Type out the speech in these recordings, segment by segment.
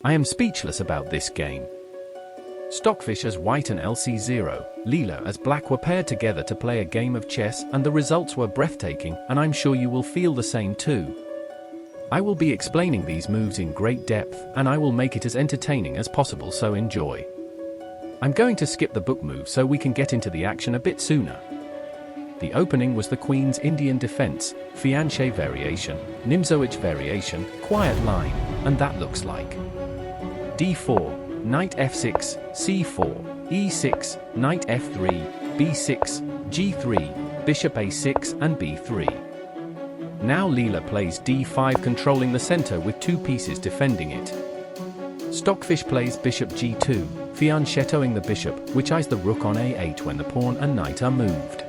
I am speechless about this game. Stockfish as white and Lc0, Leela as black were paired together to play a game of chess, and the results were breathtaking, and I'm sure you will feel the same too. I will be explaining these moves in great depth, and I will make it as entertaining as possible, so enjoy. I'm going to skip the book move so we can get into the action a bit sooner. The opening was the Queen's Indian defense, fiancé variation, Nimzowitsch variation, quiet line, and that looks like d4, knight f6, c4, e6, knight f3, b6, g3, bishop a6 and b3. Now Leela plays d5, controlling the center with two pieces defending it. Stockfish plays bishop g2, fianchettoing the bishop, which eyes the rook on a8 when the pawn and knight are moved.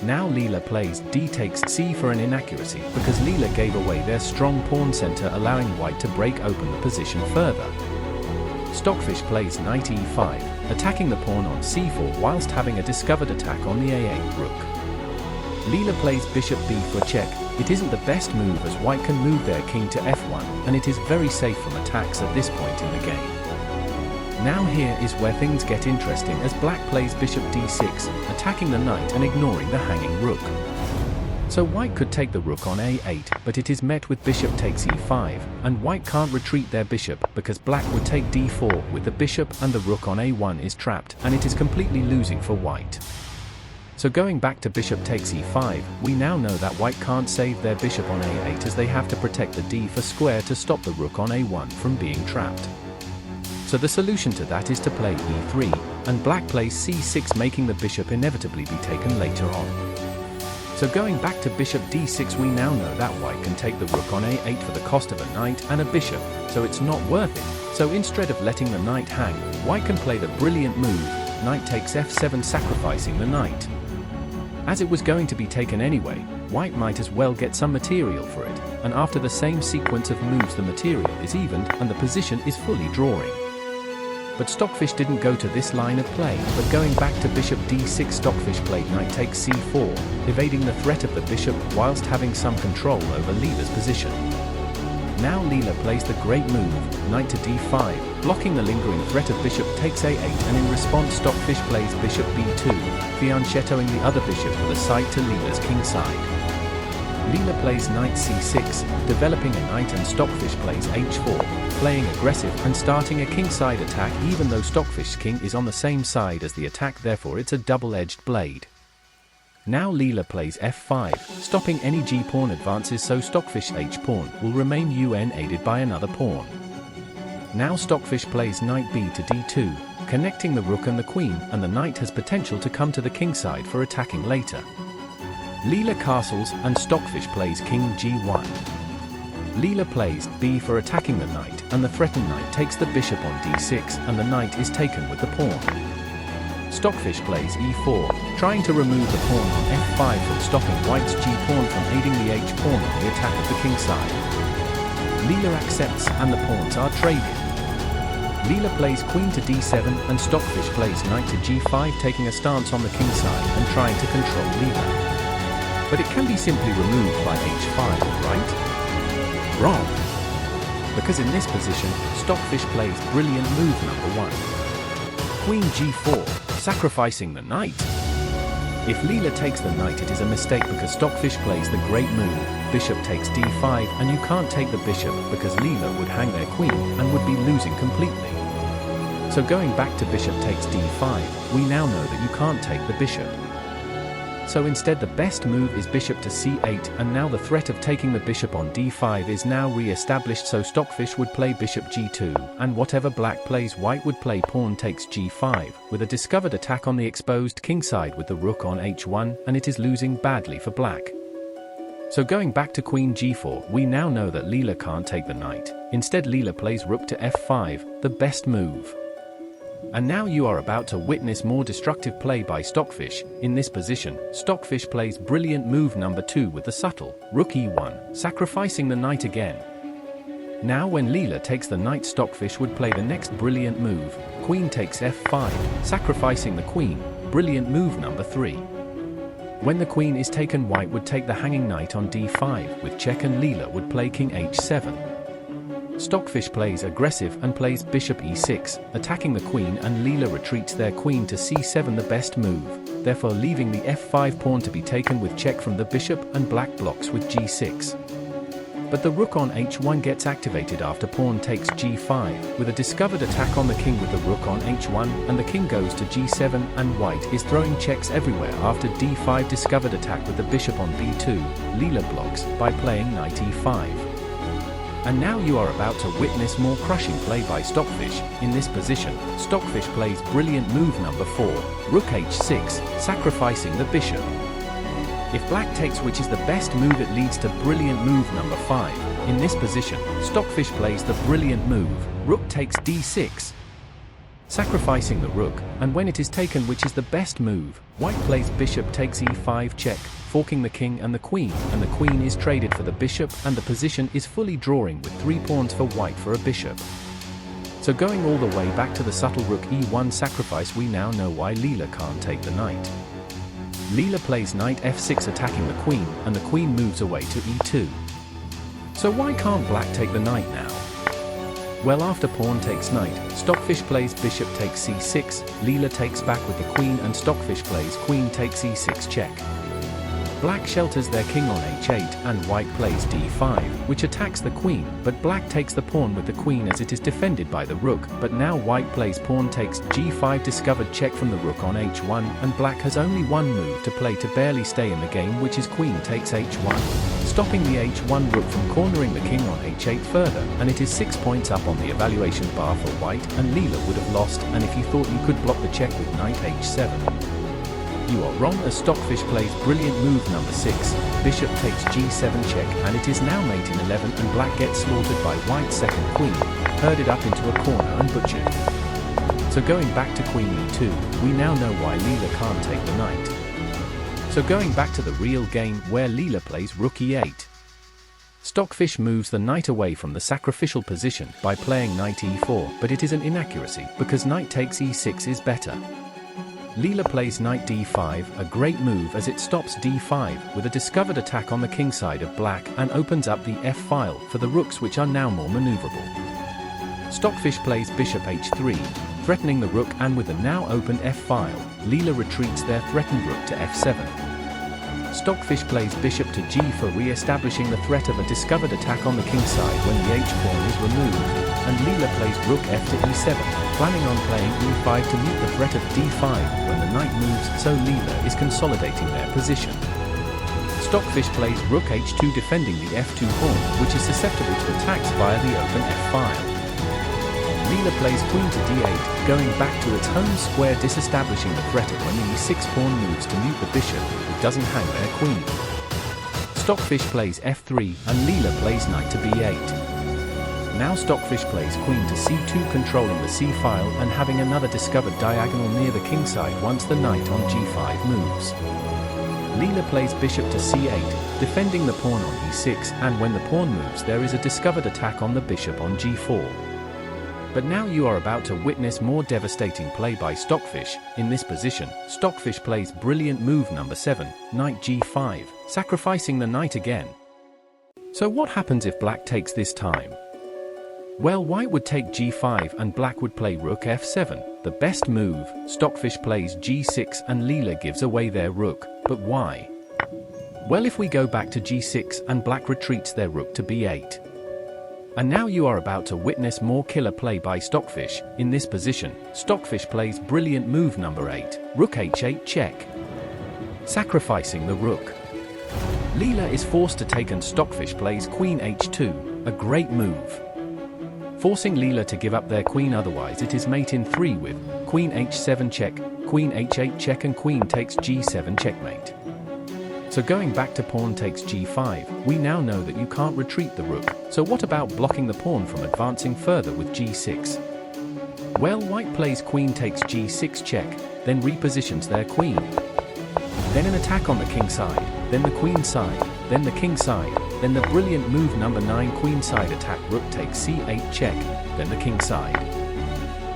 Now Leela plays d takes c for an inaccuracy, because Leela gave away their strong pawn center, allowing white to break open the position further. Stockfish plays knight e5, attacking the pawn on c4 whilst having a discovered attack on the a8 rook. Leela plays bishop b for check. It isn't the best move as white can move their king to f1, and it is very safe from attacks at this point in the game. Now here is where things get interesting as black plays bishop d6, attacking the knight and ignoring the hanging rook. So white could take the rook on a8, but it is met with bishop takes e5, and white can't retreat their bishop because black would take d4 with the bishop, and the rook on a1 is trapped, and it is completely losing for white. So going back to bishop takes e5, we now know that white can't save their bishop on a8 as they have to protect the d4 square to stop the rook on a1 from being trapped. So the solution to that is to play e3, and black plays c6, making the bishop inevitably be taken later on. So going back to bishop d6, we now know that white can take the rook on a8 for the cost of a knight and a bishop, so it's not worth it. So instead of letting the knight hang, white can play the brilliant move, knight takes f7, sacrificing the knight. As it was going to be taken anyway, white might as well get some material for it, and after the same sequence of moves the material is evened and the position is fully drawing. But Stockfish didn't go to this line of play, but going back to bishop d6, Stockfish played knight takes c4, evading the threat of the bishop whilst having some control over Leela's position. Now Leela plays the great move, knight to d5, blocking the lingering threat of bishop takes a8, and in response Stockfish plays bishop b2, fianchettoing the other bishop with a side to Leela's king side. Leela plays knight c6, developing a knight, and Stockfish plays h4, playing aggressive and starting a kingside attack even though Stockfish's king is on the same side as the attack, therefore it's a double-edged blade. Now Leela plays f5, stopping any g-pawn advances, so Stockfish's h-pawn will remain aided by another pawn. Now Stockfish plays knight b to d2, connecting the rook and the queen, and the knight has potential to come to the kingside for attacking later. Leela castles and Stockfish plays king g1. Leela plays b for attacking the knight, and the threatened knight takes the bishop on d6, and the knight is taken with the pawn. Stockfish plays e4, trying to remove the pawn on f5 from stopping white's g-pawn from aiding the h-pawn on the attack of the king side. Leela accepts and the pawns are traded. Leela plays queen to d7 and Stockfish plays knight to g5, taking a stance on the king side and trying to control Leela. But it can be simply removed by h5, right? Wrong. Because in this position, Stockfish plays brilliant move number 1. Queen g4, sacrificing the knight. If Leela takes the knight, it is a mistake because Stockfish plays the great move, bishop takes d5, and you can't take the bishop because Leela would hang their queen and would be losing completely. So going back to bishop takes d5, we now know that you can't take the bishop. So instead the best move is bishop to c8, and now the threat of taking the bishop on d5 is now re-established, so Stockfish would play bishop g2, and whatever black plays white would play pawn takes g5, with a discovered attack on the exposed kingside with the rook on h1, and it is losing badly for black. So going back to queen g4, we now know that Leela can't take the knight. Instead Leela plays rook to f5, the best move. And now you are about to witness more destructive play by Stockfish. In this position, Stockfish plays brilliant move number 2 with the subtle rook e1, sacrificing the knight again. Now when Leela takes the knight, Stockfish would play the next brilliant move, queen takes f5, sacrificing the queen, brilliant move number 3. When the queen is taken, white would take the hanging knight on d5 with check, and Leela would play king h7. Stockfish plays aggressive and plays bishop e6, attacking the queen, and Leela retreats their queen to c7, the best move, therefore leaving the f5 pawn to be taken with check from the bishop, and black blocks with g6. But the rook on h1 gets activated after pawn takes g5, with a discovered attack on the king with the rook on h1, and the king goes to g7, and white is throwing checks everywhere after d5 discovered attack with the bishop on b2, Leela blocks by playing knight e5. And now you are about to witness more crushing play by Stockfish. In this position, Stockfish plays brilliant move number 4, rook h6, sacrificing the bishop. If black takes, which is the best move, it leads to brilliant move number 5. In this position, Stockfish plays the brilliant move, rook takes d6, sacrificing the rook, and when it is taken, which is the best move, white plays bishop takes e5 check, forking the king and the queen is traded for the bishop, and the position is fully drawing with 3 pawns for white for a bishop. So going all the way back to the subtle rook e1 sacrifice, we now know why Leela can't take the knight. Leela plays knight f6 attacking the queen, and the queen moves away to e2. So why can't black take the knight now? Well, after pawn takes knight, Stockfish plays bishop takes c6, Leela takes back with the queen, and Stockfish plays queen takes e6 check. Black shelters their king on h8, and white plays d5, which attacks the queen, but black takes the pawn with the queen as it is defended by the rook, but now white plays pawn takes g5 discovered check from the rook on h1, and black has only one move to play to barely stay in the game, which is queen takes h1, stopping the h1 rook from cornering the king on h8 further, and it is 6 points up on the evaluation bar for white, and Leela would have lost, and if you thought you could block the check with knight h7. You are wrong, as Stockfish plays brilliant move number 6, bishop takes g7 check, and it is now mate in 11, and black gets slaughtered by white's second queen, herded up into a corner and butchered. So going back to queen e2, we now know why Leela can't take the knight. So going back to the real game, where Leela plays rook e8. Stockfish moves the knight away from the sacrificial position by playing knight e4, but it is an inaccuracy, because knight takes e6 is better. Leela plays knight d5, a great move as it stops d5 with a discovered attack on the king side of black, and opens up the f-file for the rooks, which are now more maneuverable. Stockfish plays bishop h3, threatening the rook, and with the now open f-file, Leela retreats their threatened rook to f7. Stockfish plays bishop to g for re-establishing the threat of a discovered attack on the king side when the h-pawn is removed, and Leela plays rook f to e7, planning on playing e5 to meet the threat of d5 when the knight moves, so Leela is consolidating their position. Stockfish plays rook h2 defending the f2 pawn, which is susceptible to attacks via the open f-file. Leela plays queen to d8, going back to its home square, disestablishing the threat of when the e6 pawn moves to mute the bishop, who doesn't hang their queen. Stockfish plays f3, and Leela plays knight to b8. Now Stockfish plays queen to c2, controlling the c-file and having another discovered diagonal near the king side once the knight on g5 moves. Leela plays bishop to c8, defending the pawn on e6, and when the pawn moves there is a discovered attack on the bishop on g4. But now you are about to witness more devastating play by Stockfish. In this position, Stockfish plays brilliant move number 7, knight g5, sacrificing the knight again. So what happens if black takes this time? Well, white would take g5 and black would play rook f7, the best move. Stockfish plays g6 and Leela gives away their rook, but why? Well, if we go back to g6 and black retreats their rook to b8. And now you are about to witness more killer play by Stockfish. In this position, Stockfish plays brilliant move number 8, rook h8 check, sacrificing the rook. Leela is forced to take and Stockfish plays queen h2, a great move, forcing Leela to give up their queen, otherwise it is mate in 3 with queen h7 check, queen h8 check, and queen takes g7 checkmate. So going back to pawn takes g5, we now know that you can't retreat the rook, so what about blocking the pawn from advancing further with g6? Well, white plays queen takes g6 check, then repositions their queen. Then an attack on the king side, then the queen side, then the king side, then the brilliant move number 9 queen side attack, rook takes c8 check, then the king side.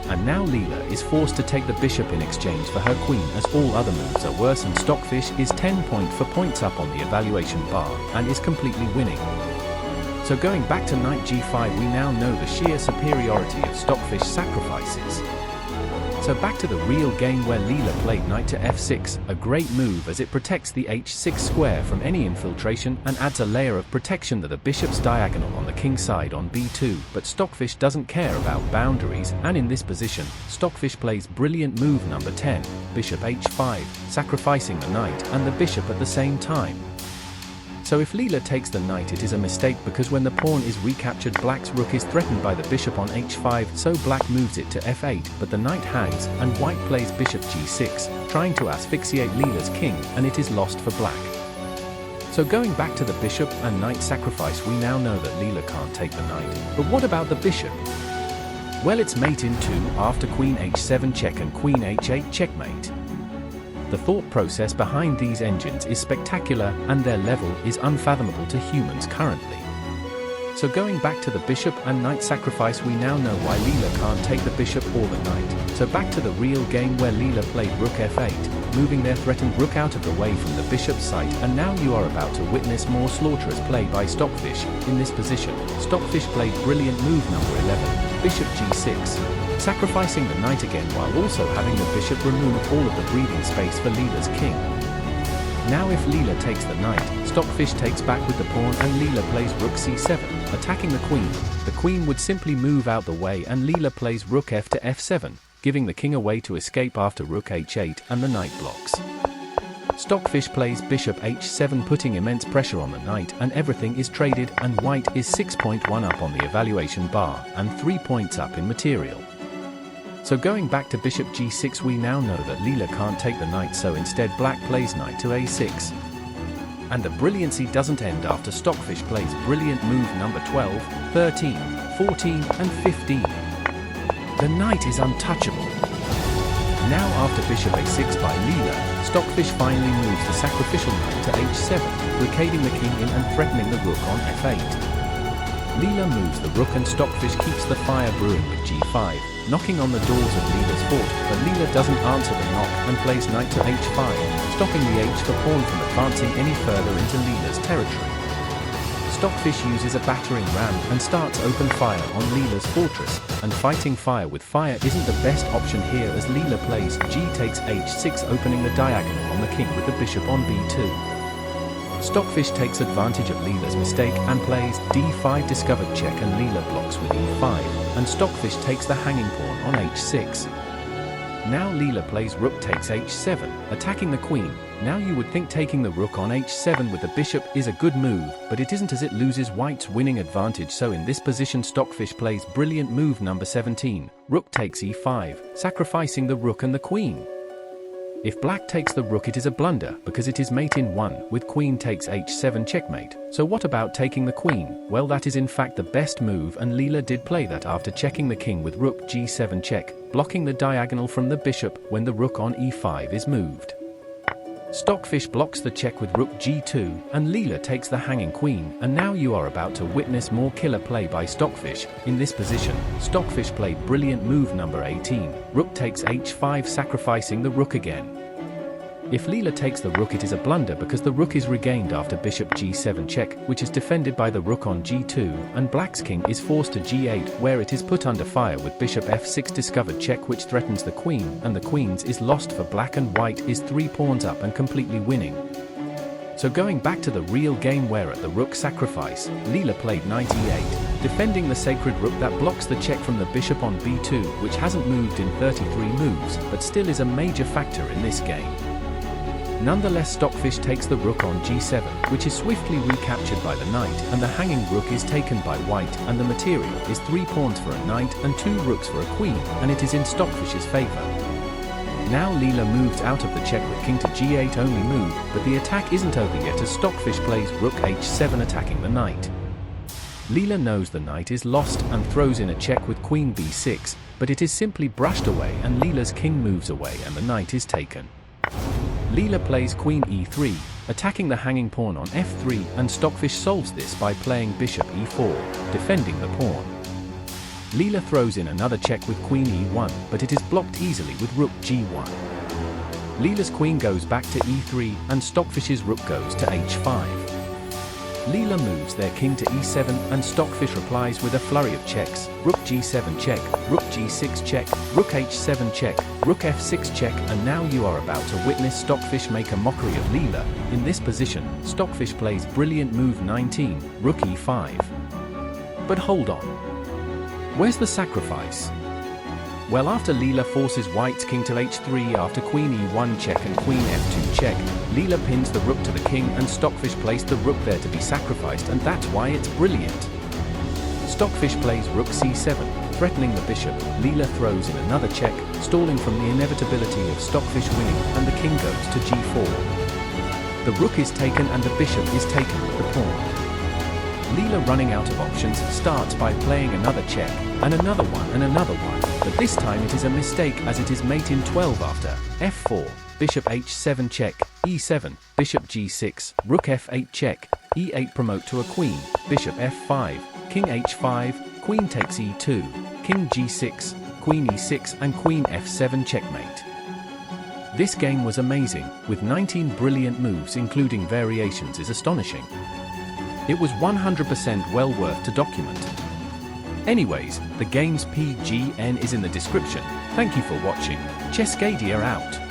And now Leela is forced to take the bishop in exchange for her queen, as all other moves are worse, and Stockfish is 10 points up on the evaluation bar and is completely winning. So going back to knight g5, we now know the sheer superiority of Stockfish sacrifices. So back to the real game where Leela played knight to f6, a great move as it protects the h6 square from any infiltration and adds a layer of protection to the bishop's diagonal on the king side on b2, but Stockfish doesn't care about boundaries, and in this position, Stockfish plays brilliant move number 10, bishop h5, sacrificing the knight and the bishop at the same time. So if Leela takes the knight, it is a mistake because when the pawn is recaptured, black's rook is threatened by the bishop on h5, so black moves it to f8, but the knight hangs, and white plays bishop g6, trying to asphyxiate Leela's king, and it is lost for black. So going back to the bishop and knight sacrifice, we now know that Leela can't take the knight. But what about the bishop? Well, it's mate in 2 after queen h7 check and queen h8 checkmate. The thought process behind these engines is spectacular, and their level is unfathomable to humans currently. So going back to the bishop and knight sacrifice, we now know why Leela can't take the bishop or the knight. So back to the real game where Leela played rook f8, moving their threatened rook out of the way from the bishop's site, and now you are about to witness more slaughterous play by Stockfish. In this position, Stockfish played brilliant move number 11, bishop g6. Sacrificing the knight again while also having the bishop remove all of the breathing space for Leela's king. Now if Leela takes the knight, Stockfish takes back with the pawn and Leela plays rook c7, attacking the queen. The queen would simply move out the way and Leela plays rook f to f7, giving the king a way to escape after rook h8 and the knight blocks. Stockfish plays bishop h7, putting immense pressure on the knight, and everything is traded, and white is 6.1 up on the evaluation bar and 3 points up in material. So going back to bishop g6, we now know that Leela can't take the knight, so instead black plays knight to a6. And the brilliancy doesn't end after Stockfish plays brilliant move number 12, 13, 14 and 15. The knight is untouchable. Now after bishop a6 by Leela, Stockfish finally moves the sacrificial knight to h7, blockading the king in and threatening the rook on f8. Leela moves the rook and Stockfish keeps the fire brewing with g5, knocking on the doors of Leela's fort, but Leela doesn't answer the knock and plays knight to h5, stopping the h for pawn from advancing any further into Leela's territory. Stockfish uses a battering ram and starts open fire on Leela's fortress, and fighting fire with fire isn't the best option here as Leela plays g takes h6, opening the diagonal on the king with the bishop on b2. Stockfish takes advantage of Leela's mistake and plays d5 discovered check, and Leela blocks with e5, and Stockfish takes the hanging pawn on h6. Now Leela plays rook takes h7, attacking the queen. Now you would think taking the rook on h7 with the bishop is a good move, but it isn't, as it loses white's winning advantage. So in this position Stockfish plays brilliant move number 17, rook takes e5, sacrificing the rook and the queen. If black takes the rook, it is a blunder because it is mate in 1 with queen takes h7 checkmate. So what about taking the queen? Well, that is in fact the best move, and Leela did play that after checking the king with rook g7 check, blocking the diagonal from the bishop when the rook on e5 is moved. Stockfish blocks the check with rook g2, and Leela takes the hanging queen, and now you are about to witness more killer play by Stockfish. In this position, Stockfish played brilliant move number 18, rook takes h5, sacrificing the rook again. If Leela takes the rook, it is a blunder because the rook is regained after bishop g7 check, which is defended by the rook on g2, and black's king is forced to g8, where it is put under fire with bishop f6 discovered check, which threatens the queen, and the queen's is lost for black, and white is 3 pawns up and completely winning. So going back to the real game where at the rook sacrifice, Leela played knight e8, defending the sacred rook that blocks the check from the bishop on b2, which hasn't moved in 33 moves, but still is a major factor in this game. Nonetheless, Stockfish takes the rook on g7, which is swiftly recaptured by the knight, and the hanging rook is taken by white, and the material is 3 pawns for a knight and 2 rooks for a queen, and it is in Stockfish's favor. Now Leela moves out of the check with king to g8 only move, but the attack isn't over yet as Stockfish plays rook h7 attacking the knight. Leela knows the knight is lost and throws in a check with queen b6, but it is simply brushed away and Leela's king moves away and the knight is taken. Leela plays queen e3, attacking the hanging pawn on f3, and Stockfish solves this by playing bishop e4, defending the pawn. Leela throws in another check with queen e1, but it is blocked easily with rook g1. Leela's queen goes back to e3, and Stockfish's rook goes to h5. Leela moves their king to e7 and Stockfish replies with a flurry of checks. Rook g7 check, rook g6 check, rook h7 check, rook f6 check, and now you are about to witness Stockfish make a mockery of Leela. In this position, Stockfish plays brilliant move 19, rook e5. But hold on. Where's the sacrifice? Well, after Leela forces White's king to h3 after queen e1 check and queen f2 check, Leela pins the rook to the king and Stockfish placed the rook there to be sacrificed, and that's why it's brilliant. Stockfish plays rook c7, threatening the bishop. Leela throws in another check, stalling from the inevitability of Stockfish winning, and the king goes to g4. The rook is taken and the bishop is taken with the pawn. Leela, running out of options, starts by playing another check, and another one and another one, but this time it is a mistake as it is mate in 12 after f4, bishop h7 check, e7, bishop g6, rook f8 check, e8 promote to a queen, bishop f5, king h5, queen takes e2, king g6, queen e6 and queen f7 checkmate. This game was amazing, with 19 brilliant moves including variations is astonishing. It was 100% well worth to document. Anyways, the game's PGN is in the description. Thank you for watching. Chesscadia out.